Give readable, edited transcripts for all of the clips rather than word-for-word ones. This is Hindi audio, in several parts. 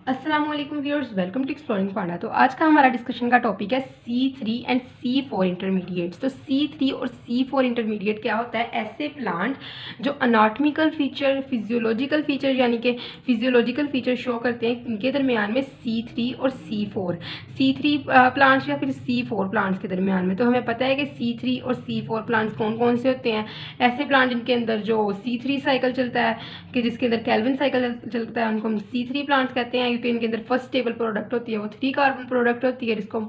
अस्सलाम वालेकुम व्यूअर्स, वेलकम टू एक्सप्लोरिंग पांडा। तो आज का हमारा डिस्कशन का टॉपिक है C3 एंड C4 इंटरमीडिएट्स। तो C3 और C4 इंटरमीडिएट क्या होता है? ऐसे प्लांट जो अनाटमिकल फीचर, फिजियोलॉजिकल फीचर यानी कि फिजियोलॉजिकल फीचर शो करते हैं, इनके दरमियान में C3 और C4 प्लांट्स या फिर C4 प्लांट्स के दरमियान में। तो हमें पता है कि C3 और C4 प्लांट्स कौन कौन से होते हैं। ऐसे प्लांट जिनके अंदर जो C3 साइकिल चलता है, कि जिसके अंदर केल्विन साइकिल चलता है, उनको हम C3 प्लांट्स कहते हैं, क्योंकि इनके अंदर फर्स्ट स्टेबल प्रोडक्ट होती है वो 3 कार्बन प्रोडक्ट होती है, जिसको हम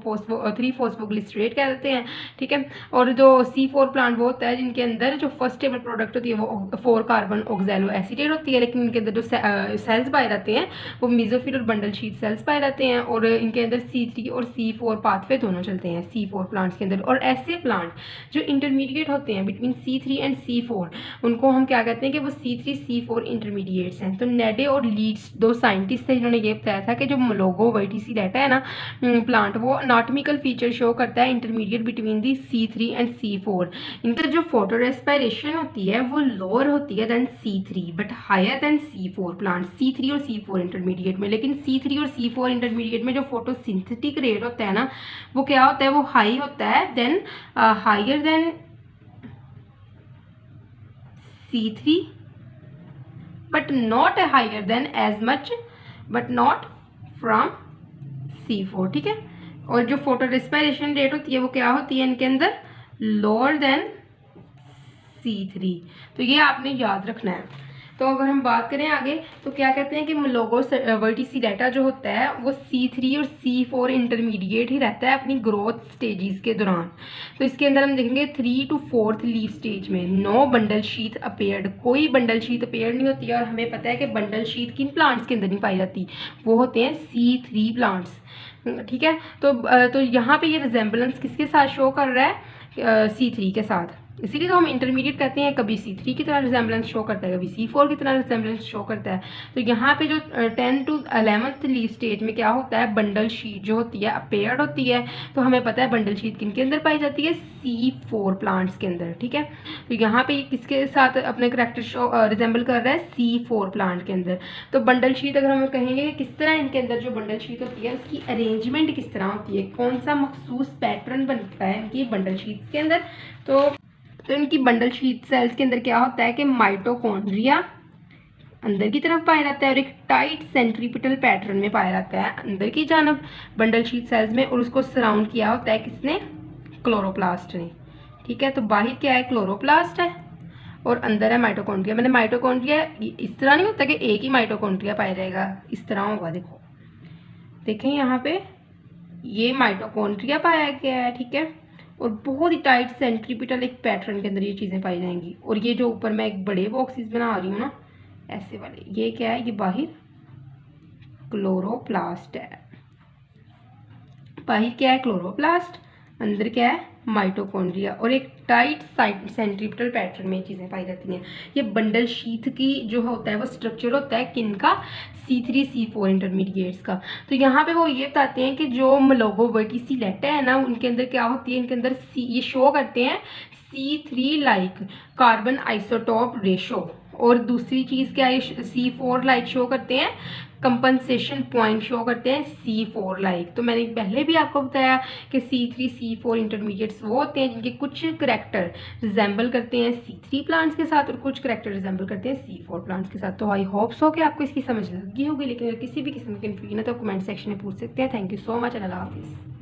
3 फॉस्फोग्लिसरेट कहते हैं। ठीक है। और जो C4 प्लांट वो होता है जिनके अंदर जो फर्स्ट स्टेबल प्रोडक्ट होती है वो 4 कार्बन ऑक्सैलो एसीटेट होती है, लेकिन इनके अंदर जो सेल्स पाए जाते हैं वो मेसोफिल और बंडल शीट सेल्स पाए जाते हैं, और इनके अंदर C3 और C4 पाथवे दोनों चलते हैं C4 प्लांट्स के अंदर। और ऐसे प्लांट जो इंटरमीडिएट होते हैं बिटवीन C3 एंड C4, उनको हम क्या कहते हैं कि वो C3 C4 इंटरमीडिएट्स हैं। तो नेडे और लीड्स दो साइंटिस्ट थे जिन्होंने ये बताया था कि जो मलोगो वर्टिसिलेटा है ना प्लांट, वो अनाटमिकल फीचर शो करता है intermediate between the C3 and C4। इनका जो फोटो रेस्पिरेशन होती है वो लोअर होती है than C3 but higher than C4 plant, C3 और C4 इंटरमीडिएट में। लेकिन C3 और C4 इंटरमीडिएट में जो फोटोसिंथेटिक रेट होता है ना, वो क्या होता है, वो हाई होता है than higher than C3 but not higher than as much but not from C4। ठीक है। और जो फोटो रेस्पिरेशन रेट होती है वो क्या होती है इनके अंदर, लोअर देन C3। तो ये आपने याद रखना है। तो अगर हम बात करें आगे तो क्या कहते हैं कि मलोगो वर्टिसिलेटा जो होता है वो C3 और C4 इंटरमीडिएट ही रहता है अपनी ग्रोथ स्टेजेस के दौरान। तो इसके अंदर हम देखेंगे 3 to 4th लीफ स्टेज में नो बंडल शीथ अपेयर्ड, कोई बंडल शीथ अपेयर नहीं होती है। और हमें पता है कि बंडल शीथ किन प्लांट्स के अंदर नहीं पाई जाती, वो होते हैं C3 प्लांट्स। ठीक है। तो यहाँ पे ये रिजेंबलेंस किसके साथ शो कर रहा है, C3 के साथ। इसीलिए तो हम इंटरमीडिएट कहते हैं, कभी C3 की तरह रिजेंबलेंस शो करता है, कभी C4 की तरह रिजेंबलेंस शो करता है। तो यहाँ पे जो 10 to 11th लीफ स्टेज में क्या होता है, बंडल शीट जो होती है अपेयर्ड होती है। तो हमें पता है बंडल शीट किन के अंदर पाई जाती है, C4 प्लांट्स के अंदर। ठीक है। तो यहाँ पे किसके साथ अपने करेक्टर शो रिजेंबल कर रहा है, C4 प्लांट के अंदर। तो बंडल शीट अगर हम कहेंगे किस तरह इनके अंदर जो बंडल शीट होती है उसकी अरेंजमेंट किस तरह होती है, कौन सा मखसूस पैटर्न बनता है इनकी बंडल शीट के अंदर। तो इनकी बंडल शीट सेल्स के अंदर क्या होता है कि माइटोकॉन्ड्रिया अंदर की तरफ पाया जाता है और एक टाइट सेंट्रीपिटल पैटर्न में पाया जाता है अंदर की जानब बंडल शीट सेल्स में, और उसको सराउंड किया होता है किसने, क्लोरोप्लास्ट ने। ठीक है। तो बाहर क्या है, क्लोरोप्लास्ट है और अंदर है माइटोकॉन्ड्रिया। मैंने माइटोकॉन्ड्रिया इस तरह नहीं होता कि एक ही माइटोकॉन्ड्रिया पाया जाएगा, इस तरह होगा। देखो देखें यहाँ पे ये माइटोकॉन्ड्रिया पाया गया है। ठीक है। और बहुत ही टाइट सेंट्रीपिटल एक पैटर्न के अंदर ये चीज़ें पाई जाएंगी। और ये जो ऊपर मैं एक बड़े बॉक्सेस बना रही हूँ ना ऐसे वाले, ये क्या है, ये बाहर क्लोरोप्लास्ट है। बाहर क्या है, क्लोरोप्लास्ट, अंदर क्या है, माइटोकॉन्ड्रिया, और एक टाइट सेंट्रीपिटल पैटर्न में चीज़ें पाई जाती हैं। ये बंडल शीथ की जो होता है वो स्ट्रक्चर होता है किनका, C3 C4 इंटरमीडिएट्स का। तो यहाँ पे वो ये बताते हैं कि जो मलोगो वर्टिसिलेटा है ना, उनके अंदर क्या होती है, इनके अंदर ये शो करते हैं C3 like carbon isotope ratio, और दूसरी चीज़ क्या है, C4 लाइक शो करते हैं, कंपनसेशन पॉइंट शो करते हैं C4 लाइक। तो मैंने पहले भी आपको बताया कि C3 C4 इंटरमीडिएट्स वो होते हैं जिनके कुछ करेक्टर रिजेंबल करते हैं C3 प्लांट्स के साथ और कुछ करेक्टर रिजेंबल करते हैं C4 प्लांट्स के साथ। तो आई होप सो कि आपको इसकी समझ लगी होगी, लेकिन अगर किसी भी किस्म की कन्फ्यूजन है तो कमेंट सेक्शन में पूछ सकते हैं। Thank you so much and अल्लाह हाफिज़।